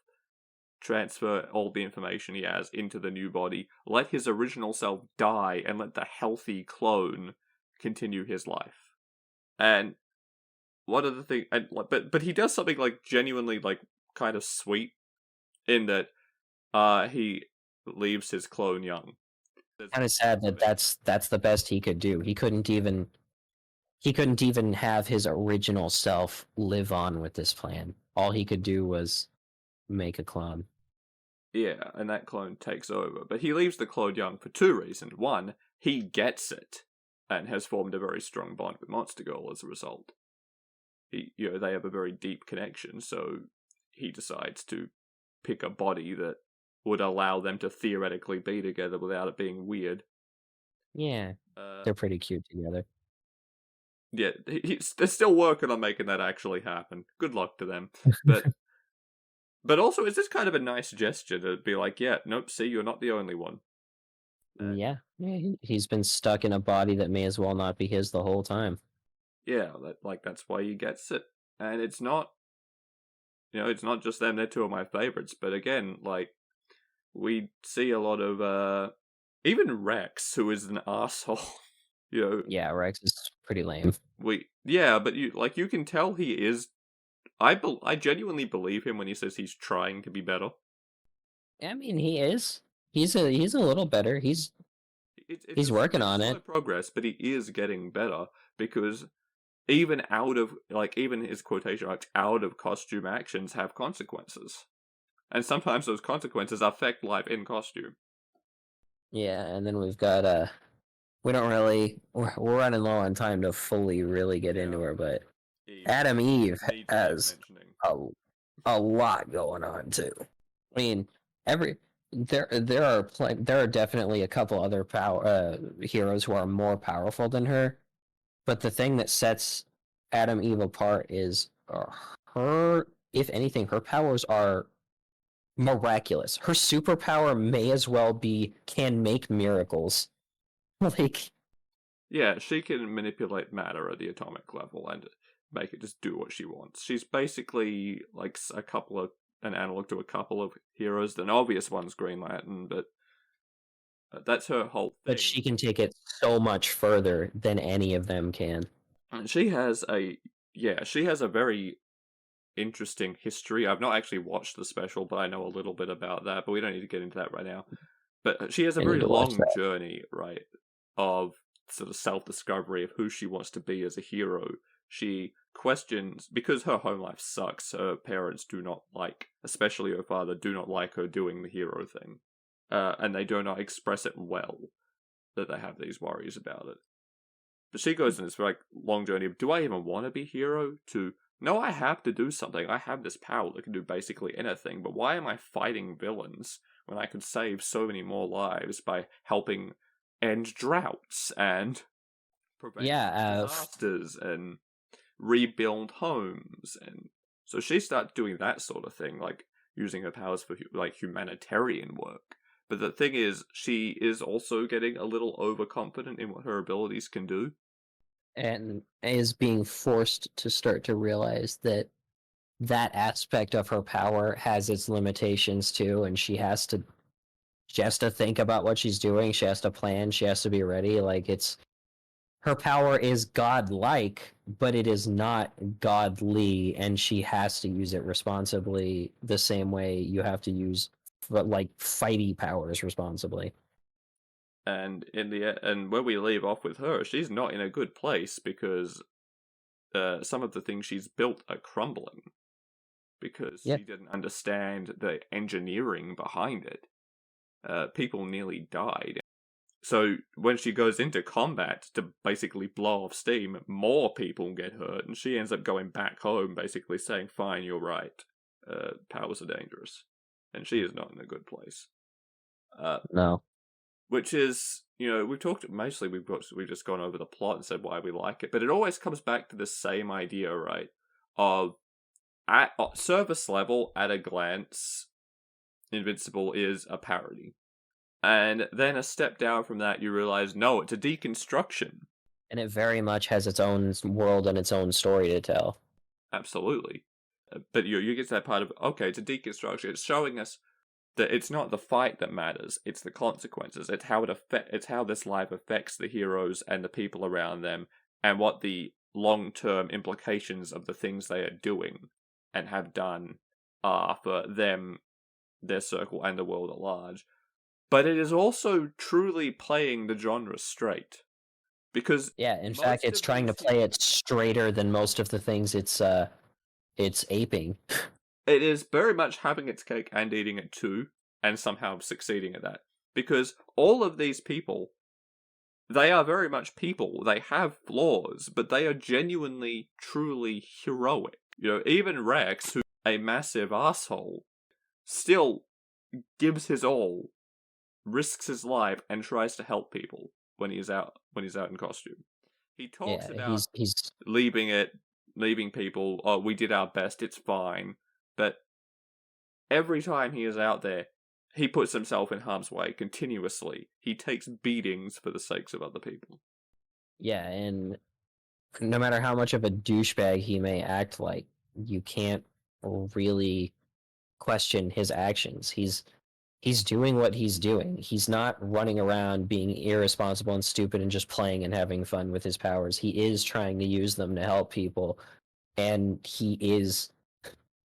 transfer all the information he has into the new body, let his original self die, and let the healthy clone continue his life. And one of the things, but he does something like genuinely like kind of sweet in that he leaves his clone young. Kind of sad that that's the best he could do. He couldn't even have his original self live on with this plan. All he could do was make a clone. Yeah, and that clone takes over. But he leaves the clone young for two reasons. One, he gets it and has formed a very strong bond with Monster Girl as a result. They have a very deep connection, so he decides to pick a body that would allow them to theoretically be together without it being weird. Yeah, they're pretty cute together. Yeah, they're still working on making that actually happen. Good luck to them. But also, it's just kind of a nice gesture to be like, yeah, nope, see, you're not the only one. Yeah, he's been stuck in a body that may as well not be his the whole time. Yeah, that's why he gets it. And it's not, it's not just them, they're two of my favorites. But again, like, we see a lot of, even Rex, who is an asshole, Yeah, Rex is pretty lame. But you can tell he is. I genuinely believe him when he says he's trying to be better. I mean, he is. He's a little better. He's working on it. Progress, but he is getting better because even even his quotation marks out of costume actions have consequences, and sometimes those consequences affect life in costume. Yeah, and then we've got we don't really we're running low on time to fully really get into her, but Adam Eve has a lot going on too. I mean, there are definitely a couple other heroes who are more powerful than her, but the thing that sets Adam Eve apart is her. If anything, her powers are miraculous. Her superpower may as well be can make miracles. Like, yeah, she can manipulate matter at the atomic level and make it just do what she wants. She's basically like an analog to a couple of heroes. The obvious one's Green Lantern, but that's her whole thing. But she can take it so much further than any of them can. And she has a very interesting history. I've not actually watched the special, but I know a little bit about that, but we don't need to get into that right now. But she has a very long journey, right, of sort of self-discovery of who she wants to be as a hero. She questions, because her home life sucks, her parents do not like, especially her father, do not like her doing the hero thing. And they do not express it well, that they have these worries about it. But she goes in this like long journey of, do I even want to be hero? To, no, I have to do something. I have this power that can do basically anything, but why am I fighting villains when I could save so many more lives by helping end droughts and prevent disasters and rebuild homes? And so she starts doing that sort of thing, like using her powers for like humanitarian work. But the thing is, she is also getting a little overconfident in what her abilities can do. And is being forced to start to realize that aspect of her power has its limitations too, and she has to think about what she's doing. She has to plan. She has to be ready. Like, her power is godlike, but it is not godly, and she has to use it responsibly the same way you have to use like fighty powers responsibly. And where we leave off with her, she's not in a good place because some of the things she's built are crumbling because she didn't understand the engineering behind it. People nearly died. So when she goes into combat to basically blow off steam, more people get hurt, and she ends up going back home basically saying, fine, you're right. Powers are dangerous. And she is not in a good place. No. Which is, we've talked mostly, we've just gone over the plot and said why we like it, but it always comes back to the same idea, right? Of at surface level, at a glance, Invincible is a parody. And then a step down from that, you realize, no, it's a deconstruction. And it very much has its own world and its own story to tell. Absolutely. But you get to that part of, okay, it's a deconstruction. It's showing us that it's not the fight that matters, it's the consequences. It's how this life affects the heroes and the people around them, and what the long-term implications of the things they are doing and have done are for them, their circle, and the world at large. But it is also truly playing the genre straight. Because Yeah, in fact, most it's of trying to these play heroes, it straighter than most of the things it's aping. it is very much having its cake and eating it too, and somehow succeeding at that. Because all of these people, they are very much people. They have flaws, but they are genuinely, truly heroic. Even Rex, who's a massive asshole, still gives his all, risks his life, and tries to help people when he's out in costume. He talks Yeah, about he's leaving people, oh, we did our best, it's fine. But every time he is out there, he puts himself in harm's way continuously. He takes beatings for the sakes of other people. yeah, and no matter how much of a douchebag he may act like, you can't really question his actions. He's doing what he's doing. He's not running around being irresponsible and stupid and just playing and having fun with his powers. He is trying to use them to help people, and he is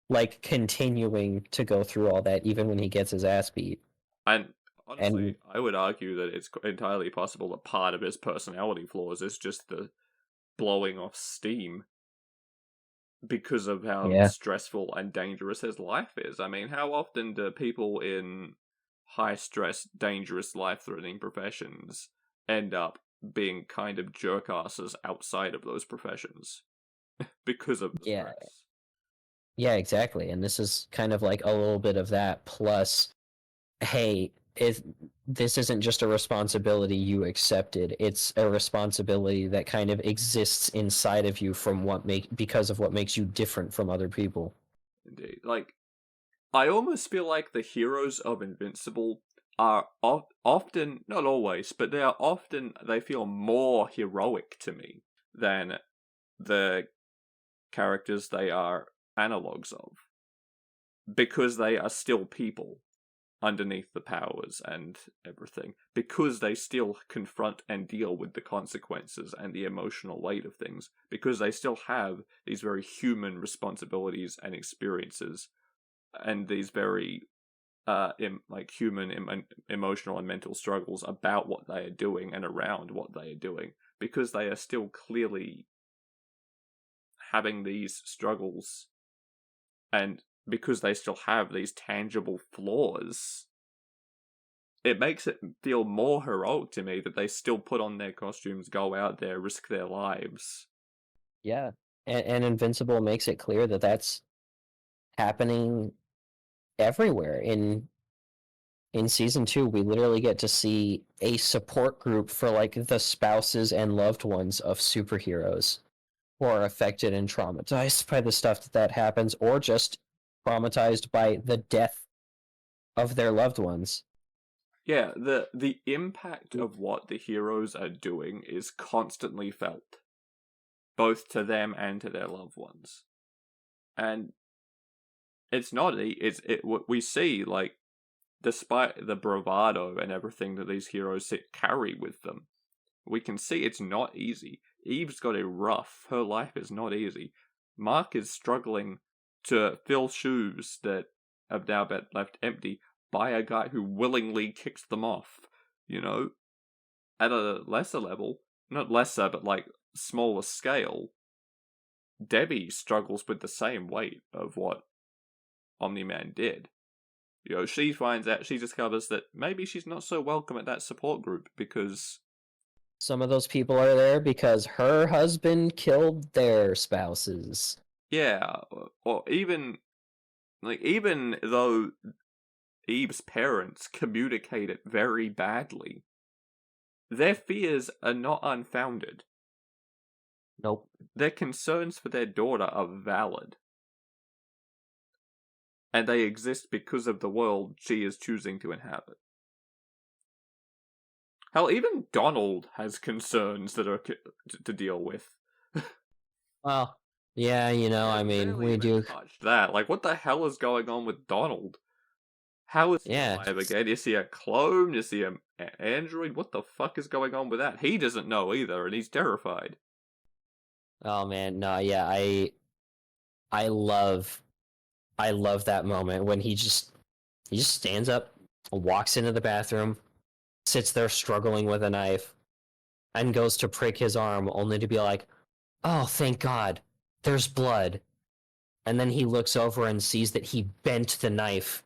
like continuing to go through all that even when he gets his ass beat. And And honestly, I would argue that it's entirely possible that part of his personality flaws is just the blowing off steam because of how yeah, stressful and dangerous his life is. I mean, how often do people in high stress, dangerous, life threatening professions end up being kind of jerkasses outside of those professions because of the yeah, stress? yeah, exactly. And this is kind of like a little bit of that. Plus, hey, if this isn't just a responsibility you accepted, it's a responsibility that kind of exists inside of you because of what makes you different from other people. Indeed. Like, I almost feel like the heroes of Invincible are often, not always, but they feel more heroic to me than the characters they are analogues of. Because they are still people underneath the powers and everything. Because they still confront and deal with the consequences and the emotional weight of things. Because they still have these very human responsibilities and experiences and these very human emotional and mental struggles about what they are doing and around what they are doing, because they are still clearly having these struggles, and because they still have these tangible flaws, it makes it feel more heroic to me that they still put on their costumes, go out there, risk their lives. Yeah. And Invincible makes it clear that that's happening everywhere. In season 2, we literally get to see a support group for like the spouses and loved ones of superheroes who are affected and traumatized by the stuff that happens, or just traumatized by the death of their loved ones. Yeah, the impact of what the heroes are doing is constantly felt, both to them and to their loved ones. And it's not we see, like, despite the bravado and everything that these heroes carry with them, we can see it's not easy. Eve's got it rough. Her life is not easy. Mark is struggling to fill shoes that have now been left empty by a guy who willingly kicks them off. You know, at a lesser level, not lesser, but like smaller scale, Debbie struggles with the same weight of what Omni-Man did. She discovers that maybe she's not so welcome at that support group because, Some of those people are there because her husband killed their spouses. yeah, or even though Eve's parents communicate it very badly, their fears are not unfounded. Nope. Their concerns for their daughter are valid. And they exist because of the world she is choosing to inhabit. Hell, even Donald has concerns that are to deal with. Well, yeah, you know, They I mean, barely we even do. touched that. Like, what the hell is going on with Donald? How is he Yeah. alive again? Is he a clone? Is he an android? What the fuck is going on with that? He doesn't know either, and he's terrified. Oh man, no, yeah, I love I love that moment when he just stands up, walks into the bathroom, sits there struggling with a knife, and goes to prick his arm only to be like, "Oh, thank God. There's blood." And then he looks over and sees that he bent the knife.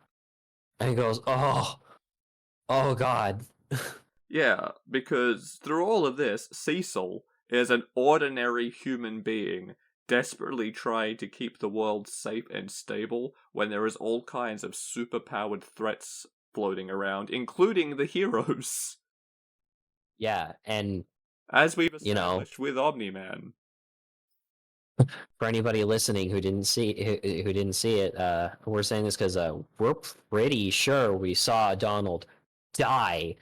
And he goes, "Oh, oh God." Yeah, because through all of this, Cecil is an ordinary human being desperately trying to keep the world safe and stable when there is all kinds of superpowered threats floating around, including the heroes, Yeah, and as we've you know, established with Omni-Man. for anybody listening who didn't see it, we're saying this because we're pretty sure we saw Donald die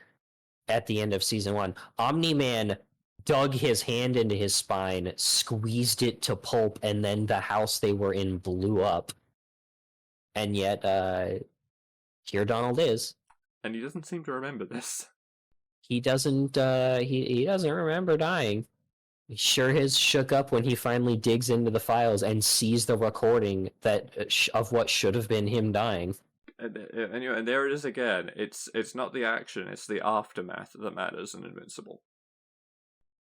at the end of season 1. Omni-Man dug his hand into his spine, squeezed it to pulp, and then the house they were in blew up. And yet, here Donald is. And he doesn't seem to remember this. He doesn't. He doesn't remember dying. He sure is shook up when he finally digs into the files and sees the recording that of what should have been him dying. And there it is again. It's not the action, it's the aftermath that matters in Invincible.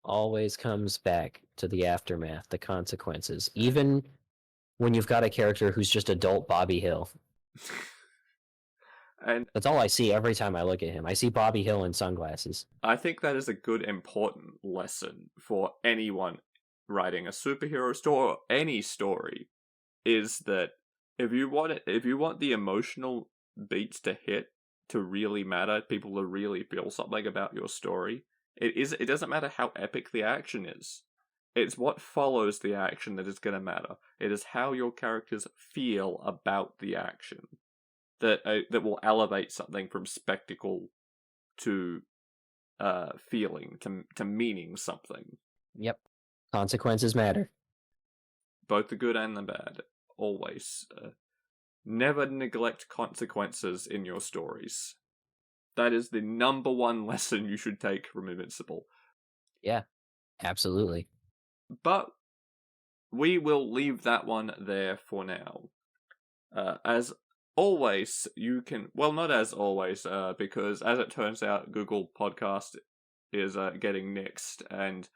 Always comes back to the aftermath, the consequences. Even when you've got a character who's just adult Bobby Hill. And That's all I see every time I look at him. I see Bobby Hill in sunglasses. I think that is a good, important lesson for anyone writing a superhero story or any story. Is that if you want the emotional beats to hit to really matter, people to really feel something about your story, it doesn't matter how epic the action is. It's what follows the action that is going to matter. It is how your characters feel about the action that will elevate something from spectacle to feeling to meaning something. Yep. Consequences matter. Both the good and the bad. Always. Never neglect consequences in your stories. That is the number one lesson you should take from Invincible. Yeah, absolutely. But we will leave that one there for now. As always, you can... Well, not as always, because as it turns out, Google Podcast is getting nixed, and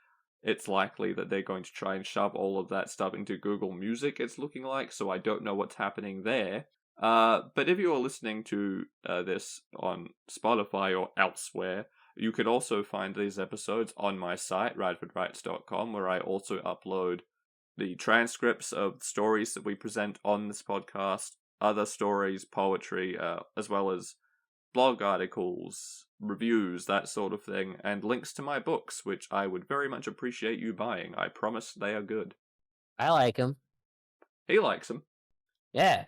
it's likely that they're going to try and shove all of that stuff into Google Music, it's looking like, so I don't know what's happening there. But if you are listening to this on Spotify or elsewhere, you can also find these episodes on my site, radfordwrites.com, where I also upload the transcripts of stories that we present on this podcast, other stories, poetry, as well as blog articles, reviews, that sort of thing, and links to my books, which I would very much appreciate you buying. I promise they are good. I like him. He likes them. Yeah.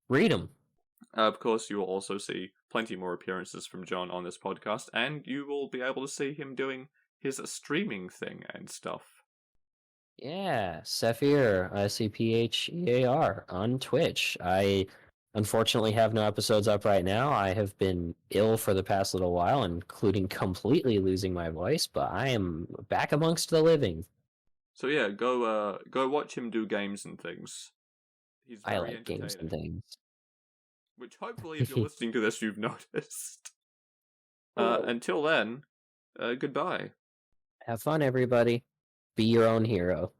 Read them. Of course, you will also see plenty more appearances from John on this podcast, and you will be able to see him doing his streaming thing and stuff. Yeah, Sephier, Sephear on Twitch. I unfortunately have no episodes up right now. I have been ill for the past little while, including completely losing my voice, but I am back amongst the living. So yeah, go watch him do games and things. He's very I like games and entertaining. things. Which hopefully, if you're listening to this, you've noticed. Until then, goodbye. Have fun, everybody. Be your own hero.